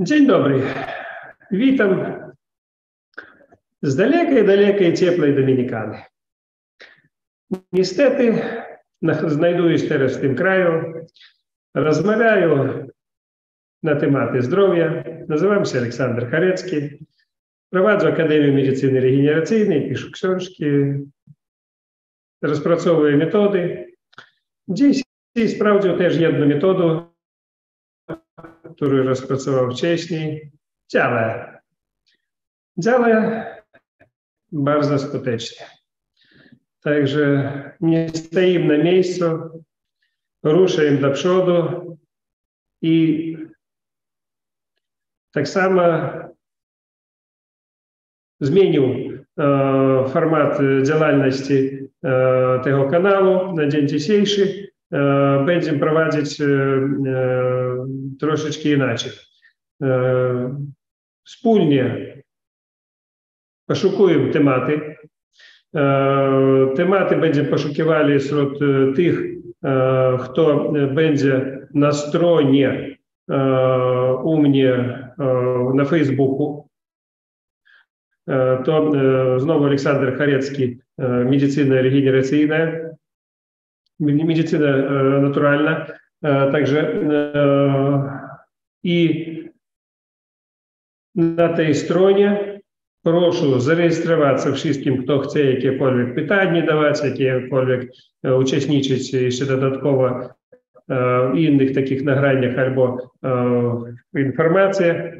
Dzień dobry. Witam z dalekiej cieplej Dominikany. Niestety, znajduję się teraz w tym kraju, rozmawiаю na tematy zdrowia. Nazywam się Aleksander Charecki, prowadzę Akademię Medycyny Regeneracyjnej, piszę książki, rozpracowuję metody. Dziś sprawdzę też jedną metodę, którą rozpracował wcześniej. Działa bardzo skutecznie. Także nie stoimy na miejscu, ruszamy do przodu i tak samo zmienił format działalności tego kanału na dzień dzisiejszy. Będziemy prowadzić troszeczkę inaczej. Wspólnie poszukujemy tematy. Tematy będziemy poszukiwali wśród tych, kto będzie na stronie u mnie na Facebooku. To znowu Aleksander Charecki, medycyna regeneracyjna, medycyna naturalna. Także i na tej stronie proszę zarejestrować wszystkim, kto chce jakiekolwiek pytania dawać, jakiekolwiek uczestniczyć jeszcze dodatkowo w innych takich nagraniach albo informacjach.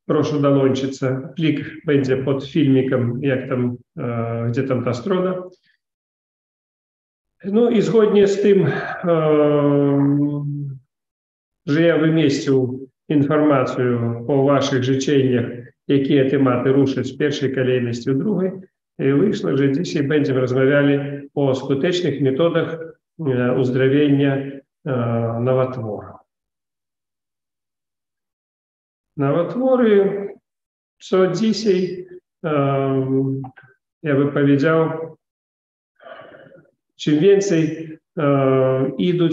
Proszę dołączyć. Plik będzie pod filmikiem, jak tam, gdzie tam ta strona. No i zgodnie z tym, że ja wymieścił informację o waszych życzeniach, jakie tematy ruszyć w pierwszej kolejności, w drugiej. I wyszło, że dzisiaj będziemy rozmawiali o skutecznych metodach uzdrowienia nowotworów. Nowotwory, co dzisiaj, ja bym powiedział, czym więcej idą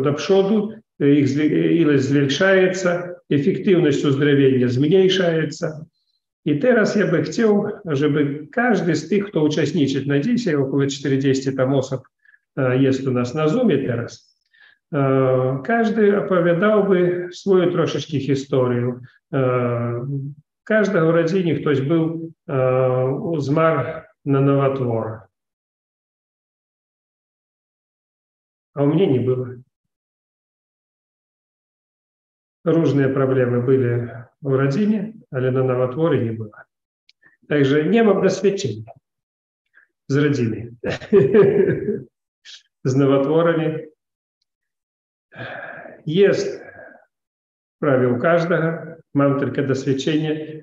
do przodu, ich ilość zwiększается, efektywność uzdrowienia zmniejszается. I teraz ja bym chciał, żeby każdy z tych, kto uczestniczy na dzisiaj, około 40 tam osób jest u nas na Zoomie teraz, każdy opowiadałby swoją troszeczkę historię. W każdej rodzinie ktoś był, zmarł na nowotwora. A u mnie nie było. Różne problemy były w rodzinie, ale na nowotwory nie było. Także nie mam doświadczenia z rodziny. Z nowotworami. Jest prawie u każdego. Mam tylko doświadczenie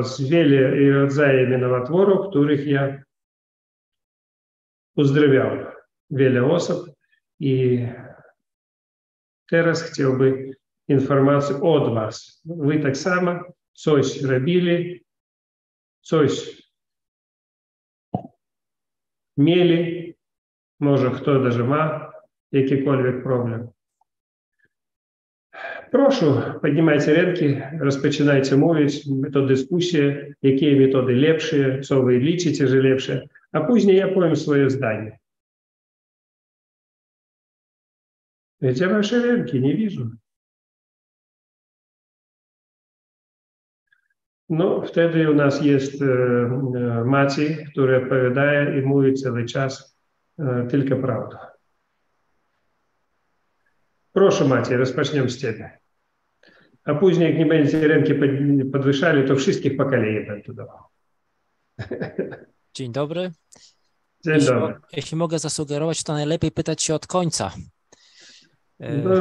z wieloma rodzajami nowotworów, których ja uzdrawiał wiele osób. I teraz chciałbym informacji od was. Wy tak samo coś robili, coś mieli, może kto даже ma jakikolwiek problem. Proszę, podнимайте ręki, rozpoczynajcie mówić, to dyskusja, jakie metody lepsze, co wy liczycie, że lepsze, a później ja powiem swoje zdanie. Gdzie wasze ręki? Nie widzę. No, wtedy u nas jest Maciej, który odpowiada i mówi cały czas tylko prawdę. Proszę Maciej, rozpoczniemy z ciebie. A później, jak nie będziecie ręki podwyższali, to wszystkich po kolei będę dawał. Dzień dobry. Dzień dobry. Jeśli mogę zasugerować, to najlepiej pytać się od końca. No,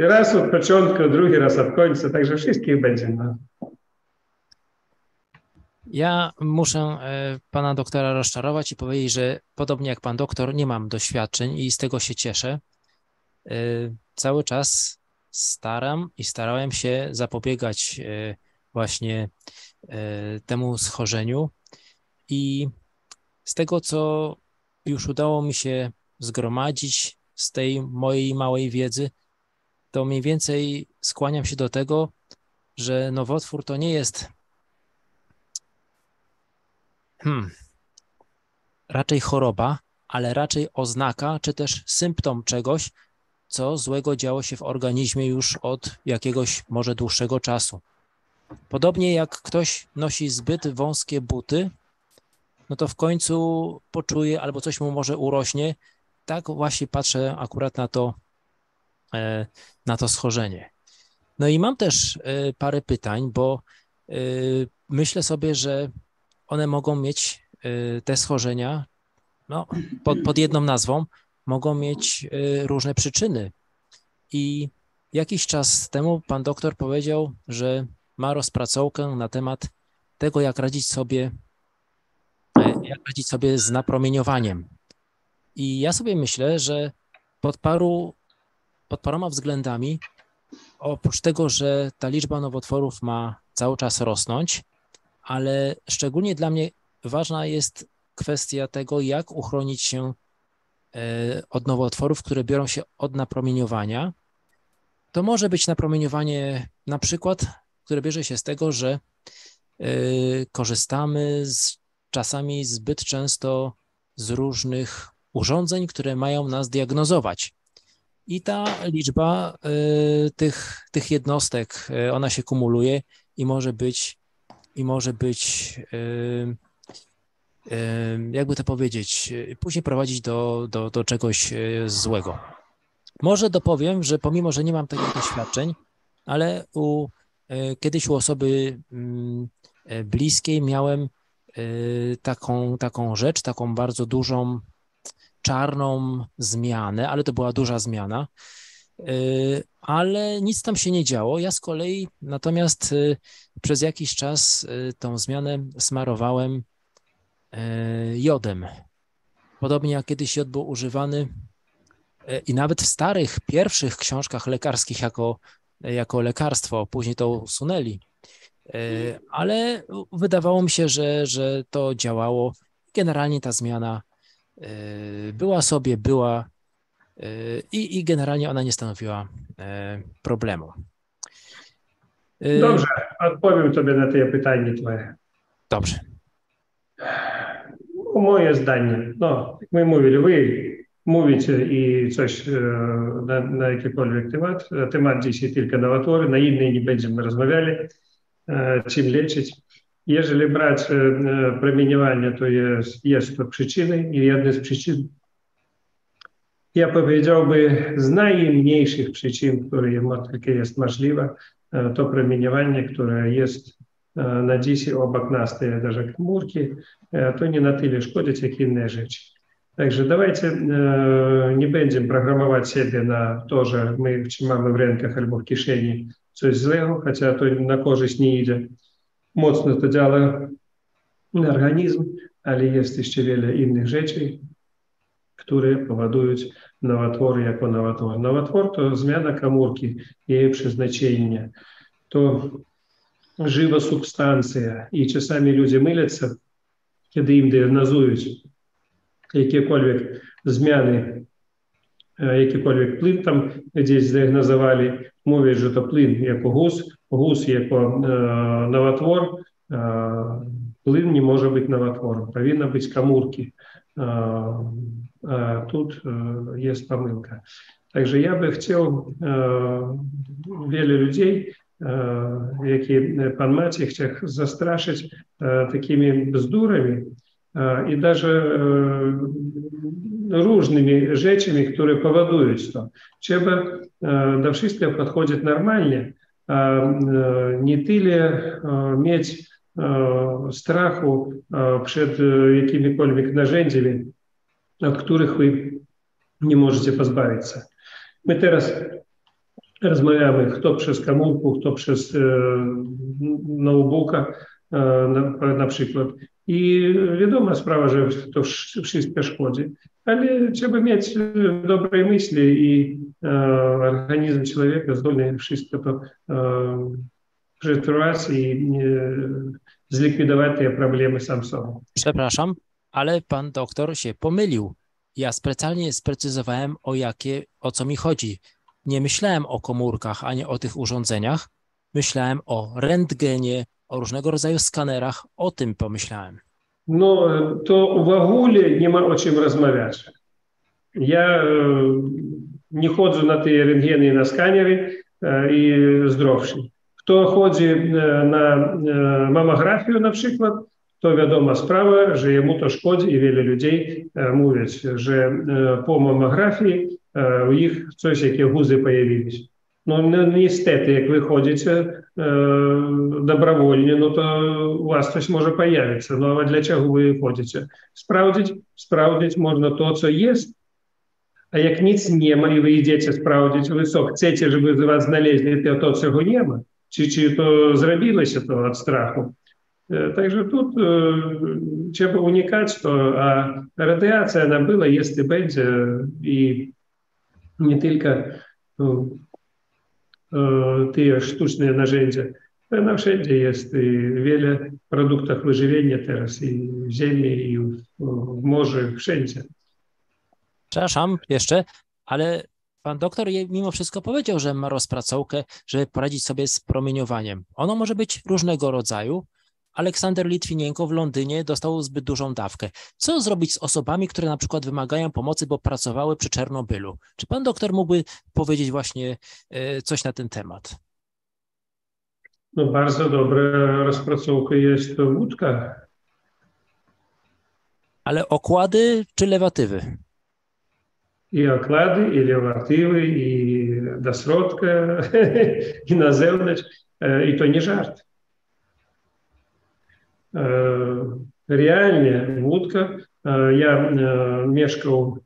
raz od początku, drugi raz od końca, także wszystkich będzie. No. Ja muszę pana doktora rozczarować i powiedzieć, że podobnie jak pan doktor, nie mam doświadczeń i z tego się cieszę. Cały czas starałem się zapobiegać właśnie temu schorzeniu i z tego, co już udało mi się zgromadzić z tej mojej małej wiedzy, to mniej więcej skłaniam się do tego, że nowotwór to nie jest raczej choroba, ale raczej oznaka, czy też symptom czegoś, co złego działo się w organizmie już od jakiegoś może dłuższego czasu. Podobnie jak ktoś nosi zbyt wąskie buty, no to w końcu poczuje albo coś mu może urośnie. Tak właśnie patrzę akurat na to schorzenie. No i mam też parę pytań, bo myślę sobie, że one mogą mieć, te schorzenia, no, pod jedną nazwą, mogą mieć różne przyczyny. I jakiś czas temu pan doktor powiedział, że ma rozpracowkę na temat tego, jak radzić sobie z napromieniowaniem. I ja sobie myślę, że pod paroma względami, oprócz tego, że ta liczba nowotworów ma cały czas rosnąć, ale szczególnie dla mnie ważna jest kwestia tego, jak uchronić się od nowotworów, które biorą się od napromieniowania. To może być napromieniowanie na przykład, które bierze się z tego, że korzystamy czasami zbyt często z różnych urządzeń, które mają nas diagnozować. I ta liczba tych jednostek, ona się kumuluje i może być, jakby to powiedzieć, później prowadzić do czegoś złego. Może dopowiem, że pomimo, że nie mam takich doświadczeń, ale kiedyś u osoby bliskiej miałem taką rzecz, taką bardzo dużą, czarną zmianę, ale to była duża zmiana, ale nic tam się nie działo. Ja z kolei natomiast przez jakiś czas tą zmianę smarowałem jodem. Podobnie jak kiedyś jod był używany i nawet w starych, pierwszych książkach lekarskich jako lekarstwo, później to usunęli. Ale wydawało mi się, że to działało. Generalnie ta zmiana była i generalnie ona nie stanowiła problemu. Dobrze, odpowiem tobie na te pytanie twoje. Dobrze. Moje zdanie, no, jak my mówili, wy mówicie i coś na jakikolwiek temat dzisiaj tylko nowotwory, na inny nie będziemy rozmawiali, czym leczyć. Jeżeli brać promieniowanie, to jest to przyczyny i jedna z przyczyn, ja powiedziałby, z najmniejszych przyczyn, które tylko jest możliwe, to promieniowanie, które jest na dzisiaj obok nas, te даже komórki, to nie na tyle szkodzi, jak inne rzeczy. Także давайте nie będziemy programować siebie na to, że my trzymamy w rękach albo w kieszeni coś złego, chociaż to na korzyść nie idzie. Mocno to działa na organizm, ale jest jeszcze wiele innych rzeczy, które powodują nowotwory jako nowotwór. Nowotwór to zmiana komórki, jej przeznaczenie, to żywa substancja. I czasami ludzie mylą, kiedy im diagnozują jakiekolwiek zmiany, jakikolwiek plyn tam gdzieś zdiagnozowali, mówią, że to plyn jako гус jako nowotwór, plyn nie może być nowotworem, powinno być komórki. Тут jest pomyłka. Także ja bym chciał wiele ludzi, jakie pan Maciej chciał zastraszyć takimi bzdurami i даже różnymi rzeczami, które powodują to. Trzeba do wszystkiego podchodzić normalnie, nie tyle mieć strachu przed jakimikolwiek narzędziami, od których wy nie możecie pozbawić się. My teraz rozmawiamy, kto przez komórkę, kto przez notebooka na przykład. I wiadoma sprawa, że to wszystko szkodzi, ale trzeba mieć dobre myśli i organizm człowieka zdolny wszystko to przetrwać i zlikwidować te problemy sam sobą. Przepraszam, ale pan doktor się pomylił. Ja specjalnie sprecyzowałem, o co mi chodzi. nie myślałem o komórkach, ani o tych urządzeniach. Myślałem o rentgenie, o różnego rodzaju skanerach. O tym pomyślałem. No, to w ogóle nie ma o czym rozmawiać. Ja nie chodzę na te rentgeny i na skanery i zdrowszy. Kto chodzi na mamografię na przykład, to wiadoma sprawa, że jemu to szkodzi i wiele ludzi mówi, że po mamografii u nich coś, jakie guzy pojawiły się. No niestety, jak wy chodzicie dobrowolnie, no to u was coś może pojawić. No a dlaczego wy chodzicie? Sprawdzić można to, co jest. A jak nic nie ma i wy idziecie sprawdzić, wy co, chcecie, żeby z was znaleźli to, czego nie ma? Czy to zrobiło się to od strachu? Także тут trzeba unikać to, a radiacja ona była, jest i będzie, i nie tylko te sztuczne narzędzia. Ona wszędzie jest i wiele produktów wyżywienia teraz i w ziemi, i w morzu, wszędzie. Przepraszam jeszcze, ale pan doktor mimo wszystko powiedział, że ma rozpracowkę, żeby poradzić sobie z promieniowaniem. Ono może być różnego rodzaju. Aleksander Litwinienko w Londynie dostał zbyt dużą dawkę. Co zrobić z osobami, które na przykład wymagają pomocy, bo pracowały przy Czernobylu? Czy pan doktor mógłby powiedzieć właśnie coś na ten temat? No bardzo dobra rozpracowka jest to wódka. Ale okłady czy lewatywy? I okłady, i lewatywy, i do środka, i na zewnątrz. I to nie żart. Realnie wódka. Ja mieszkał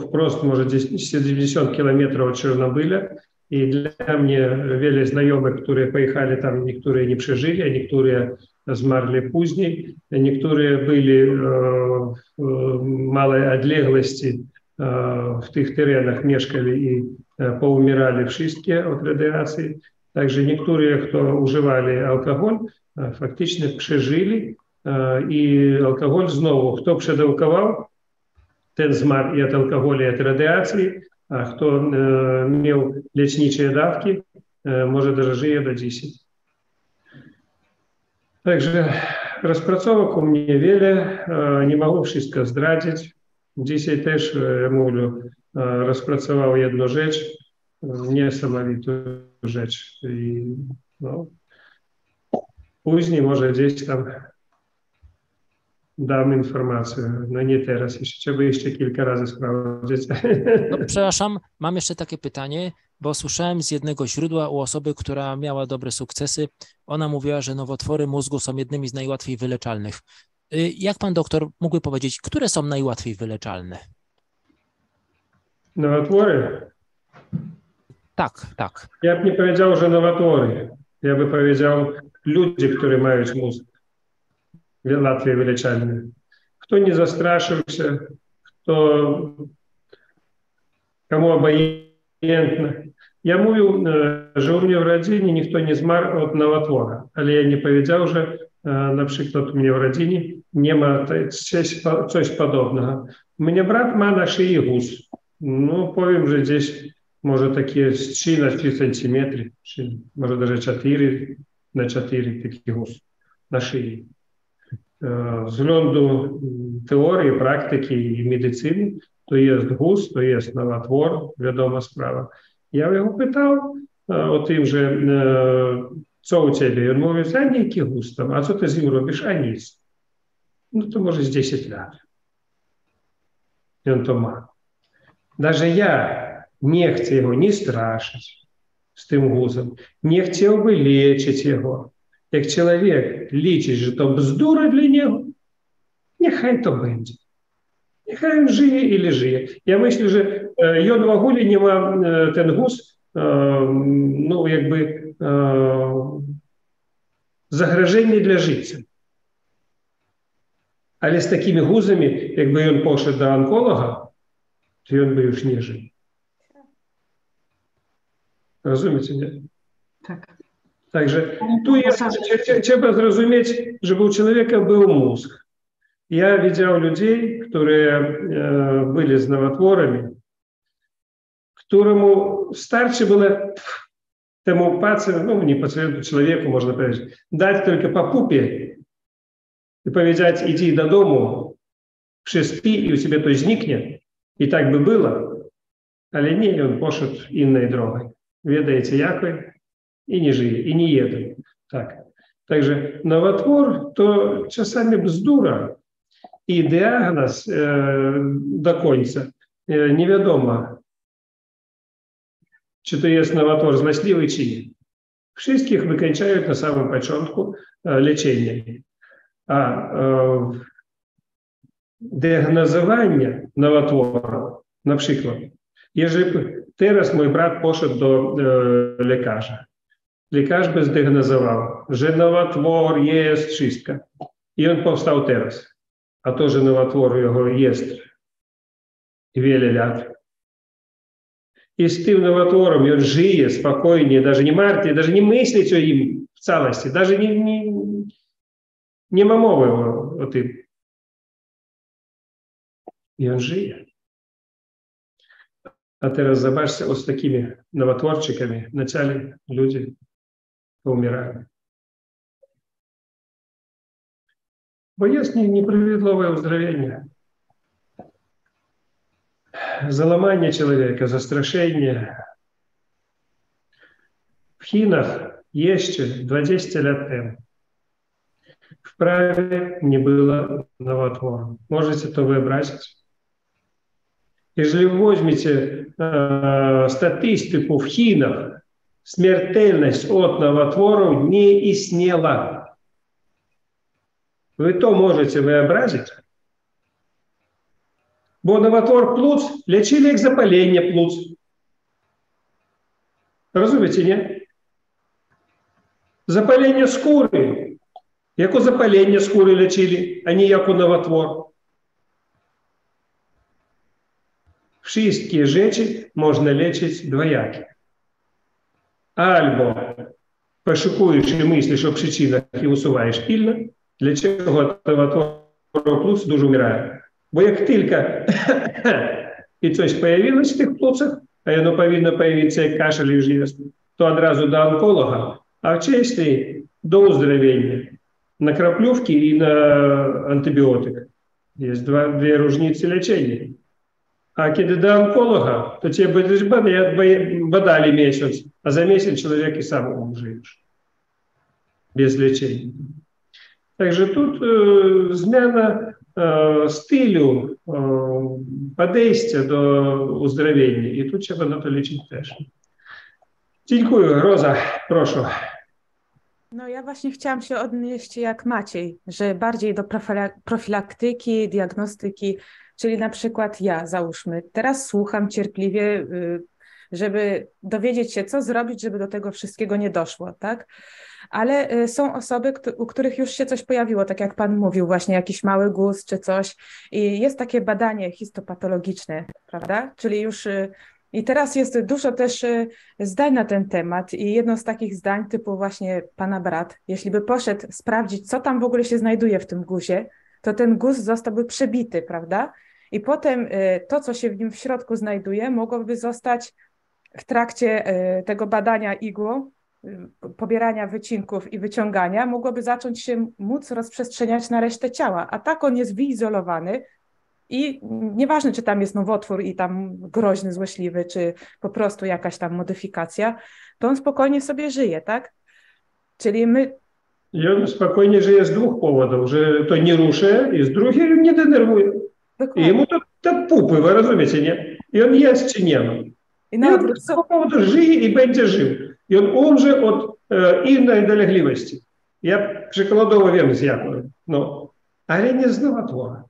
wprost, może 90 kilometrów od Czarnobyla. I dla mnie wiele znajomych, które pojechali tam, niektóre nie przeżyli, a niektóre zmarli później. Niektóre byli w małej odległości w tych terenach mieszkali i poumierali wszystkie od radiacji. Także niektóre, kto używali alkohol, faktycznie przeżyli i alkohol znowu, kto przedawkował, ten zmarł i od alkoholu, i od radiacji, a kto miał lecznicze dawki, może даже żyje do dzisiaj. Także rozpracowek u mnie wiele, nie mogę wszystko zdradzić. Dzisiaj też mówię, rozpracował jedną rzecz, niesamowitą rzecz. I później może gdzieś tam dam informację. No nie teraz, trzeba jeszcze kilka razy sprawdzić. No, przepraszam, mam jeszcze takie pytanie, bo słyszałem z jednego źródła u osoby, która miała dobre sukcesy. Ona mówiła, że nowotwory mózgu są jednymi z najłatwiej wyleczalnych. Jak pan doktor mógłby powiedzieć, które są najłatwiej wyleczalne? Nowotwory? Tak. Ja bym nie powiedział, że nowotwory. Ja bym powiedział ludzie, którzy mają mózg łatwiej wyleczalny. Kto nie zastraszył się, komu obojętne. Ja mówił, że u mnie w rodzinie nikt nie zmarł od nowotwora, ale ja nie powiedział, że na przykład u mnie w rodzinie nie ma coś podobnego. U mnie brat ma na szyi guz. No powiem, że gdzieś może takie 3 na 3 centymetry, może даже 4 na 4 taki guz na szyi. Z względu teorii, praktyki i medycyny, to jest guz, to jest nowotwór, wiadoma sprawa. Ja його pytał o tym, że co u ciebie? I on mówi, a niejaki guz tam, a co ty z nim robisz? A nic. No to może z 10 lat. I on to ma. Даже ja nie chcę jego nie straszyć z tym guzem, nie chciałby leczyć jego. Jak człowiek liczy, że to bzdura dla niego, niechaj to będzie. Niechaj on żyje или żyje. Ja myślę, że on w ogóle nie ma ten guz, no jakby zagrożenia dla życia. Ale z takimi guzami, jakby on poszedł do onkologa, to on by już nie żył. Rozumiecie, nie? Tak. Także tu jest, trzeba zrozumieć, żeby u człowieka był mózg. Ja widział ludzi, którzy byli z nowotworami, któremu starczy было temu пациенту, ну, не пациенту, человеку, можно сказать, дать только по пупе и powiedzieć, иди до дому, przyspij i u ciebie to zniknie. I tak by było, ale nie, on poszedł innej drogą. Wiedajcie jakiej i nie żyje, i nie jedzie. Tak. Także nowotwór to czasami bzdura i diagnoz do końca nie wiadomo, czy to jest nowotwór złośliwy, czy nie. Wszystkich wykończają na samym początku leczenie. A diagnozowanie nowotworu, na przykład, jeżeli teraz mój brat poszedł do lekarza, lekarz by zdiagnozował, że nowotwór jest wszystko. I on powstał teraz. A to, że nowotwór jego jest wiele lat. I z tym nowotworem on żyje spokojnie, даже nie martwi, даже nie myśli o nim w całości, даже nie ma mowy o tym. I on żyje. A teraz zobaczcie, z takimi nowotworczykami wначале ludzie umierają. Bo jest nieprawidłowe uzdrowienie. Załamanie człowieka, zastraszenie. W Chinach jeszcze 20 lat temu w prawie nie było nowotworu. Możecie to wyobrazić? Jeżeli weźmiecie statystyku w Chinach, śmiertelność od nowotworu nie istniała. Wy to możecie wyobrazić? Bo nowotwór płuc leczyli jak zapalenie płuc. Rozumiecie, nie? Zapalenie skóry. Jako zapalenie skóry leczyli, a nie jako nowotwór. Wszystkie rzeczy można leczyć dwojakie. Albo poszukujesz i myślisz o przyczynach i usuwasz pilno, dlaczego nowotwór płuc dużo umierają. Bo jak tylko i coś pojawiło się w tych płucach, a ono powinno pojawić jak кашель już jest, to od razu do onkologa, a wcześniej do uzdrowienia. Na kroplówki i na antybiotyk. Jest dwie różnice leczenia. A kiedy do onkologa, to cię będziesz badali miesiąc, a za miesiąc człowiek i sam umrze już. Bez leczenia. Także tu zmiana stylu, podejścia do uzdrowienia i tu trzeba na to liczyć też. Dziękuję. Roza, proszę. No ja właśnie chciałam się odnieść jak Maciej, że bardziej do profilaktyki, diagnostyki, czyli na przykład ja, załóżmy, teraz słucham cierpliwie, żeby dowiedzieć się, co zrobić, żeby do tego wszystkiego nie doszło, tak? Ale są osoby, u których już się coś pojawiło, tak jak Pan mówił, właśnie jakiś mały guz czy coś i jest takie badanie histopatologiczne, prawda? Czyli już i teraz jest dużo też zdań na ten temat i jedno z takich zdań typu właśnie Pana brat, jeśli by poszedł sprawdzić, co tam w ogóle się znajduje w tym guzie, to ten guz zostałby przebity, prawda? I potem to, co się w nim w środku znajduje, mogłoby zostać w trakcie tego badania igłą, pobierania wycinków i wyciągania, mogłoby zacząć się móc rozprzestrzeniać na resztę ciała, a tak on jest wyizolowany i nieważne, czy tam jest nowotwór i tam groźny, złośliwy, czy po prostu jakaś tam modyfikacja, to on spokojnie sobie żyje, tak? Czyli my... I on spokojnie żyje z dwóch powodów, że to nie ruszy, i z drugiej nie denerwuje. Dokładnie. I jemu to pupy, wy rozumiecie, nie? I on jest czy nie ma. I na odwrót. Z tego powodu żyje i będzie żył. I on umrze od innej dolegliwości. Ja przykładowo wiem z jaką, no, ale nie z nowotworem.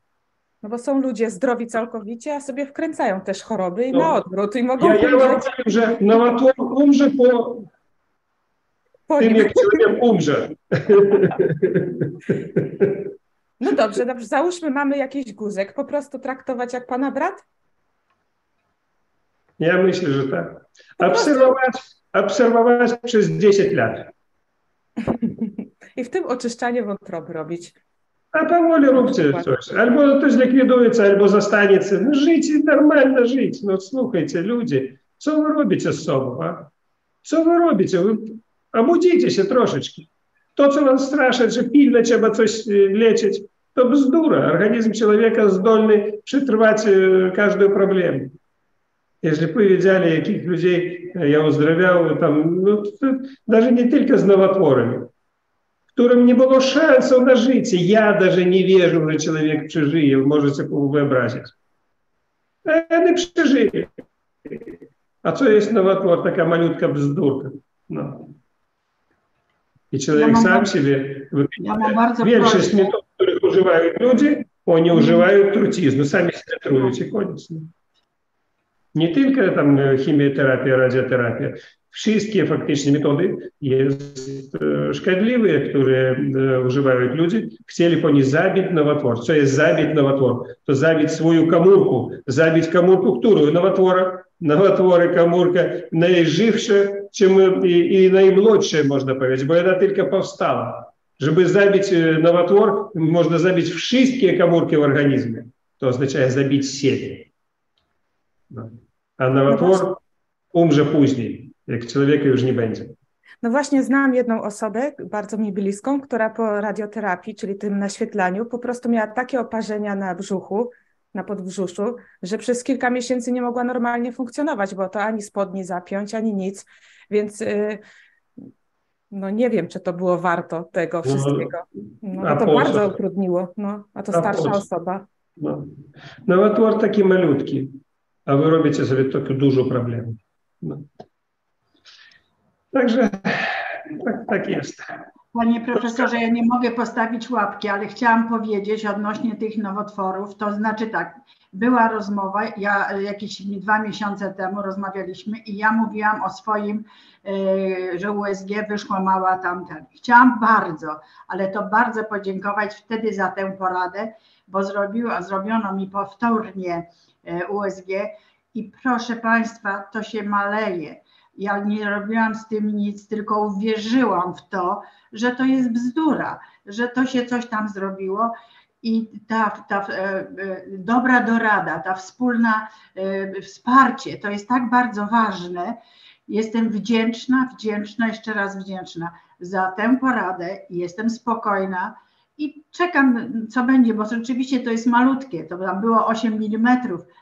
No bo są ludzie zdrowi całkowicie, a sobie wkręcają też choroby i na odwrót. I mogą ja wam powiem, że nowotwór umrze po tym, jak człowiek umrze. No dobrze, załóżmy, mamy jakiś guzek, po prostu traktować jak Pana brat? Ja myślę, że tak. Obserwować przez 10 lat. I w tym oczyszczanie wątroby robić. A powoli róbcie coś. Albo to zlikwidujecie, albo zostaniecie. No żyć, normalnie żyć. No słuchajcie, ludzie. Co wy robicie z sobą, a? Co wy robicie? Wy obudzicie się troszeczkę. To, co wam straszyć, że pilnie trzeba coś leczyć, to bzdura. Organizm człowieka zdolny przetrwać każdą problemę. Jeżeli by wiedzieli, jakich ludzi ja uzdrawiał, tam, no, даже не tylko z nowotworami, którym nie było szansów na życie. Ja даже nie wierzę, że człowiek przeżyje, możecie sobie wyobrazić. Oni przeżyli. A co jest nowotwór? Taka malutka bzdurka. No. I człowiek sam siebie... Większość metod, których używają ludzie, oni używają trucizny, sami się trują i koniec. Nie tylko tam chemioterapia, radioterapia. Wszystkie faktycznie metody jest szkodliwe, które używają ludzie. Chcieli oni zabić nowotwór. Co jest zabić nowotwór? To zabić swoją komórkę. Zabić komórkę, którą? Nowotwora. Nowotwory komórka najżywsza i najmłodsza, można powiedzieć, bo ona tylko powstała. Żeby zabić nowotwór, można zabić wszystkie komórki w organizmie. To oznacza zabić siebie. No. A nowotwór umrze później, jak człowieka już nie będzie. No właśnie znam jedną osobę, bardzo mi bliską, która po radioterapii, czyli tym naświetlaniu, po prostu miała takie oparzenia na brzuchu, na podbrzuszu, że przez kilka miesięcy nie mogła normalnie funkcjonować, bo to ani spodni zapiąć, ani nic, więc no nie wiem, czy to było warto tego wszystkiego. No to bardzo utrudniło, no, a to starsza osoba. No. Nowotwór taki malutki, a wy robicie sobie tak dużo problemów. No. Także tak jest. Panie profesorze, ja nie mogę postawić łapki, ale chciałam powiedzieć odnośnie tych nowotworów, to znaczy tak, była rozmowa, jakieś 2 miesiące temu rozmawialiśmy i ja mówiłam o swoim, że USG wyszła mała tamten. Chciałam bardzo, ale to bardzo podziękować wtedy za tę poradę, bo zrobiono mi powtórnie USG i proszę Państwa, to się maleje. Ja nie robiłam z tym nic, tylko uwierzyłam w to, że to jest bzdura, że to się coś tam zrobiło i ta dobra dorada, ta wspólna wsparcie, to jest tak bardzo ważne. Jestem wdzięczna, jeszcze raz wdzięczna za tę poradę i jestem spokojna i czekam, co będzie, bo rzeczywiście to jest malutkie, to tam było 8 mm,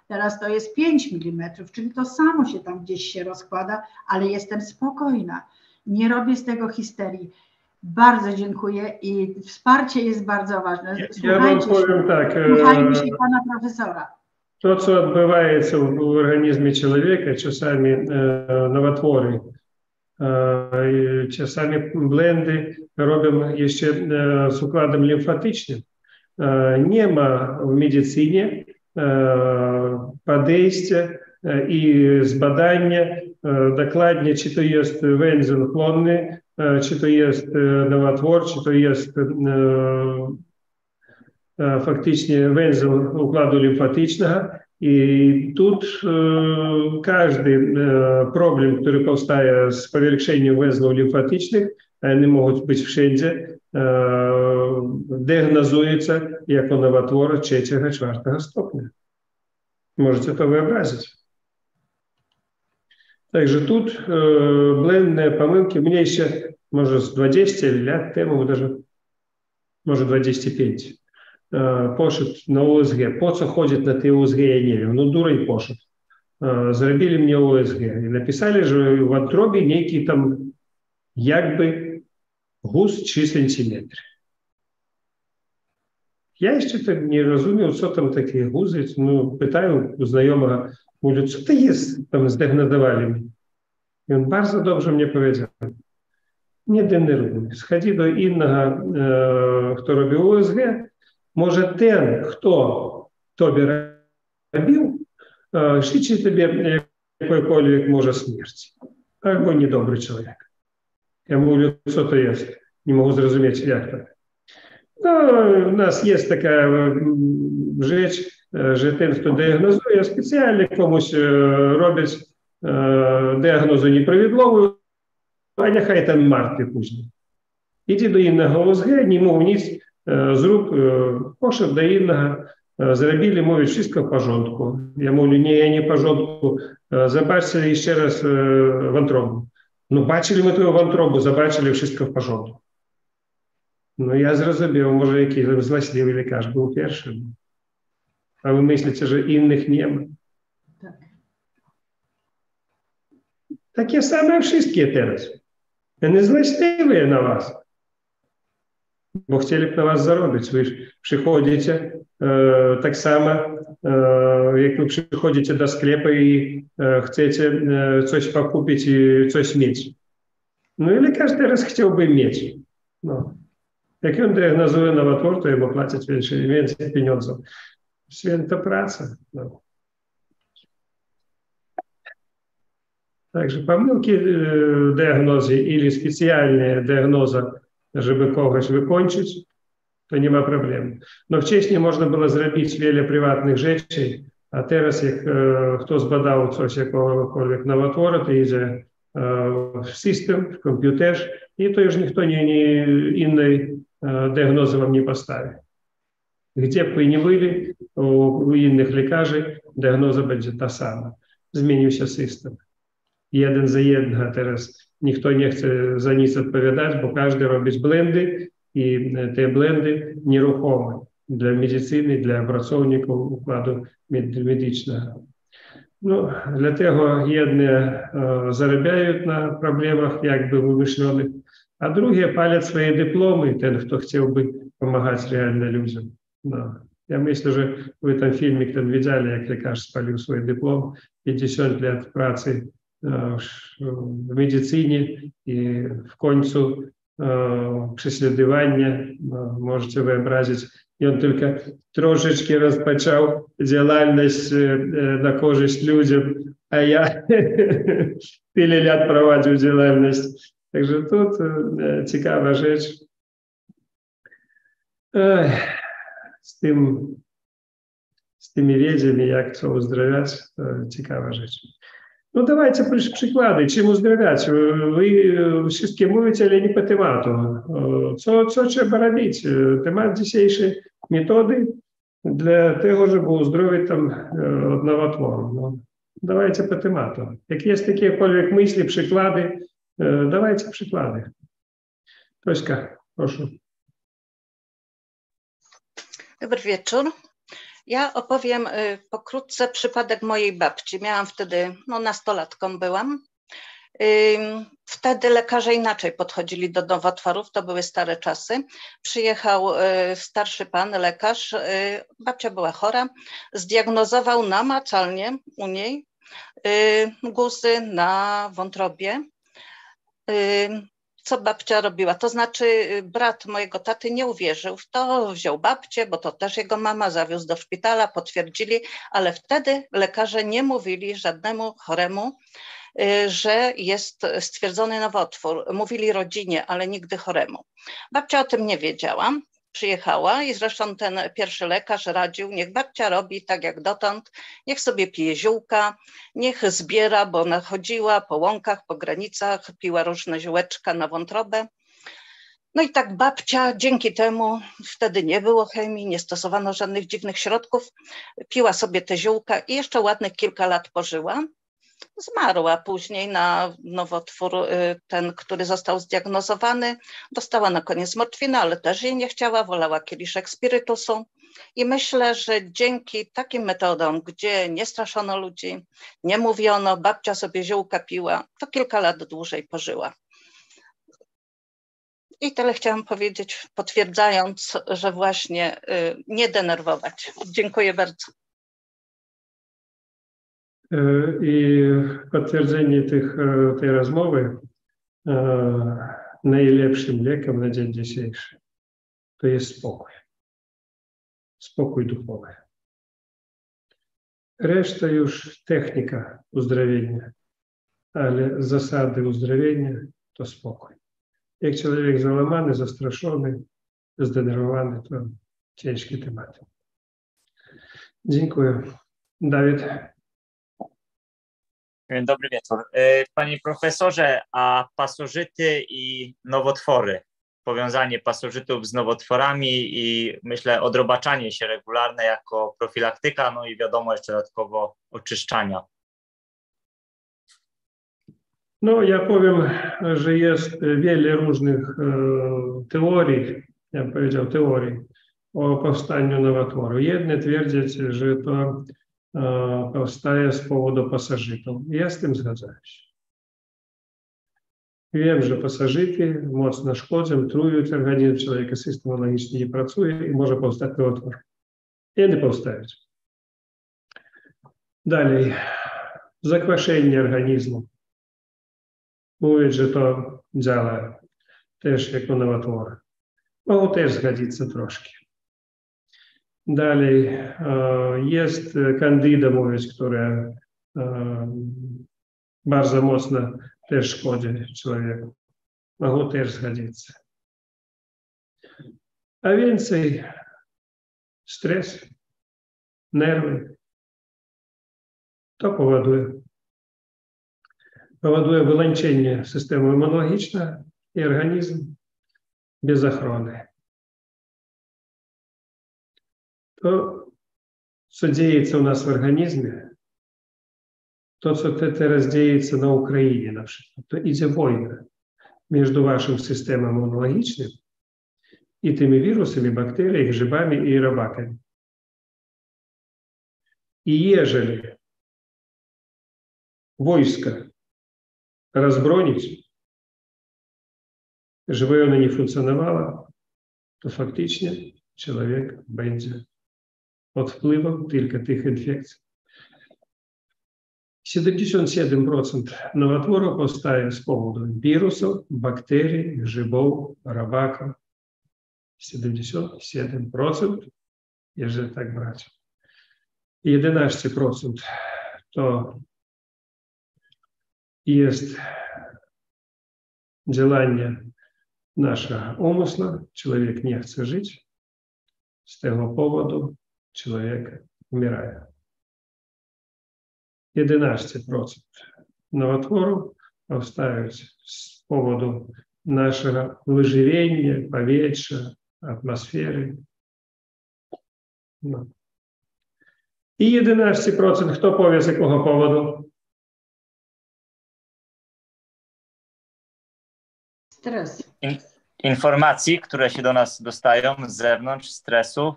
teraz to jest 5 mm, czyli to samo się tam gdzieś się rozkłada, ale jestem spokojna, nie robię z tego histerii. Bardzo dziękuję i wsparcie jest bardzo ważne. Słuchajmy się pana profesora. To, co odbywaється в організмі чоловіка, часами новотвори, czasami blendy robimy jeszcze z układem limfatycznym. Nie ma w medycynie podejścia i zbadania dokładnie, czy to jest węzeł chłonny, czy to jest nowotwór, czy to jest faktycznie węzeł układu limfatycznego. I тут każdy problem, który powstaje z powiększeniem węzłów limfatycznych, one mogą być wszędzie, diagnozujecie jako nowotwór 3-4 stopnia. Możecie to wyobrazić. Także тут błędne pomyłki, mnie jeszcze może z 20 lat temu, może 25. Poszedł na USG. Po co chodzić na te USG, я не wiem. No dureń poszedł. Zrobili mnie USG i napisali, że w wątrobie neki tam jakby guz 3 centimetry. Ja jeszcze tak nie rozumiał, co tam takie guzy. No, pytałem u znajomego, mówię, co to jest? Tam zdiagnozowali mnie. I on bardzo dobrze mnie powiedział. Nie denerwuj. Schodzi do innego, kto robi USG. Może ten, kto tobie robił, życzy tobie jakkolwiek może śmierci. Albo niedobry człowiek. Ja mówię, co to jest? Nie mogę zrozumieć, jak to. No, u nas jest taka rzecz, że ten, kto diagnozuje, specjalnie komuś robić diagnozę nieprawidłową, a niechaj tam martwy później. Idzie do innego USG, nie mógł nic, zrób, poszedł do innego, Zrobili, mówią, wszystko w porządku. Ja mówię, nie w porządku. Zobaczcie jeszcze raz wątrobę. No, бачили ми ту вантробу, zobaczyli, wszystko w porządku. No ja zrozumiał, może jakiś złośliwy lekarz był pierwszy. A wy myślicie, że innych nie ma. Takie same wszystkie teraz. One złośliwe na was. Bo chcieli na was zarobić. Wy przychodzicie tak samo, jak wy przychodzicie do sklepu i chcecie coś pokupić i coś mieć. No i lekarz teraz chciałby mieć. No. Jak on diagnozuje nowotwór, to jemu płacić więcej pieniędzy. Święta praca. No. Także pomyłki w diagnozie или specjalna diagnoza, żeby kogoś wykończyć, to nie ma problemu. No wcześniej można było zrobić wiele prywatnych rzeczy, a teraz jak ktoś zbadał coś jakiegokolwiek nowotwora, to idzie w system, w komputerze i to już nikt innej diagnozy wam nie postawi. Gdzie by wy nie byli, u innych lekarzy diagnoza będzie ta sama. Zmienił się system. Jeden za jednego teraz nikt nie chce za nic odpowiadać, bo każdy robi blendy i te blendy nieruchome dla medycyny, dla pracowników układu medycznego. No, dlatego jedne zarabiają na problemach jakby wymyślonych, a drugie palят swoje dyplomy, ten, kto chciałby pomagać realnie ludziom. No. Ja myślę, że wy ten filmik ten widzieli, jak lekarz spalił swój dyplom, 50 lat pracy w medycynie i w końcu prześladowanie, możecie wyobrazić, i on tylko troszeczkę rozpoczął działalność na korzyść ludziom, a ja tyle lat prowadził działalność. Także тут ciekawa rzecz. Z tymi wiedzami, jak co uzdrawiać, to ciekawa rzecz. No dawajcie przykłady, czym uzdrawiać. Wy wszystkie mówicie, ale nie po tematu. Co trzeba robić? Temat dzisiejszej metody dla tego, żeby uzdrowić tam od nowotworu. No, dawajcie po tematu. Jak jest jakiekolwiek myśli, przykłady, dawajcie przykłady. Tośka, proszę. Dobry wieczór. Ja opowiem pokrótce przypadek mojej babci. Miałam wtedy, no nastolatką byłam. Wtedy lekarze inaczej podchodzili do nowotworów, to były stare czasy. Przyjechał starszy pan, lekarz, babcia była chora, zdiagnozował namacalnie u niej guzy na wątrobie. Co babcia robiła? To znaczy brat mojego taty nie uwierzył w to, wziął babcię, bo to też jego mama, zawiózł do szpitala, potwierdzili, ale wtedy lekarze nie mówili żadnemu choremu, że jest stwierdzony nowotwór. Mówili rodzinie, ale nigdy choremu. Babcia o tym nie wiedziała. Przyjechała i zresztą ten pierwszy lekarz radził, niech babcia robi tak jak dotąd, niech sobie pije ziółka, niech zbiera, bo ona chodziła po łąkach, po granicach, piła różne ziółeczka na wątrobę. No i tak babcia dzięki temu, wtedy nie było chemii, nie stosowano żadnych dziwnych środków, piła sobie te ziółka i jeszcze ładnych kilka lat pożyła. Zmarła później na nowotwór, ten, który został zdiagnozowany. Dostała na koniec morfiny, ale też jej nie chciała, wolała kieliszek spirytusu. I myślę, że dzięki takim metodom, gdzie nie straszono ludzi, nie mówiono, babcia sobie ziółka piła, to kilka lat dłużej pożyła. I tyle chciałam powiedzieć, potwierdzając, że właśnie nie denerwować. Dziękuję bardzo. I potwierdzenie tej rozmowy najlepszym lekiem na dzień dzisiejszy to jest spokój. Spokój duchowy. Reszta już technika uzdrowienia, ale zasady uzdrowienia to spokój. Jak człowiek załamany, zastraszony, zdenerwowany, to ciężki temat. Dziękuję. Dawid. Dobry wieczór. Panie profesorze, a pasożyty i nowotwory powiązanie pasożytów z nowotworami i myślę odrobaczanie się regularne jako profilaktyka, no i wiadomo jeszcze dodatkowo oczyszczania. No, ja powiem, że jest wiele różnych teorii, ja bym powiedział teorii o powstaniu nowotworu. Jedne twierdzą, że to powstaje z powodu pasożytów. Ja z tym zgadzam się. Wiem, że pasożyty mocno szkodzą, trują organizm człowieka, system immunologiczny nie pracuje i może powstać nowotwór. I nie powstać. Dalej, zakwaszenie organizmu. Mówić, że to działa też jako nowotwór. Mogą też zgodzić troszkę. Dalej, jest kandyda, mówić, które bardzo mocno też szkodzi człowieku. Mogą też zgodzić. A więcej stres, nerwy, to powoduje wyłączenie systemu immunologicznego i organizm bez ochrony. To, co dzieje się u nas w organizmie, to, co teraz dzieje się na Ukrainie na przykład, to idzie wojna między waszym systemem immunologicznym i tymi wirusami, bakteriami, grzybami i robakami. I jeżeli wojska rozbronić, żeby ono nie funkcjonowało, to faktycznie człowiek będzie pod wpływem tylko tych infekcji. 77% nowotworów powstaje z powodu wirusów, bakterii, grzybów, robaków. 77%, jeżeli tak brać. 11% to jest działanie naszego umysłu. Człowiek nie chce żyć. Z tego powodu człowiek umiera. 11% nowotworów powstają z powodu naszego wyżywienia, powietrza, atmosfery. No. I 11%, kto powie z jakiego powodu? Stres. Informacji, które się do nas dostają z zewnątrz, stresu.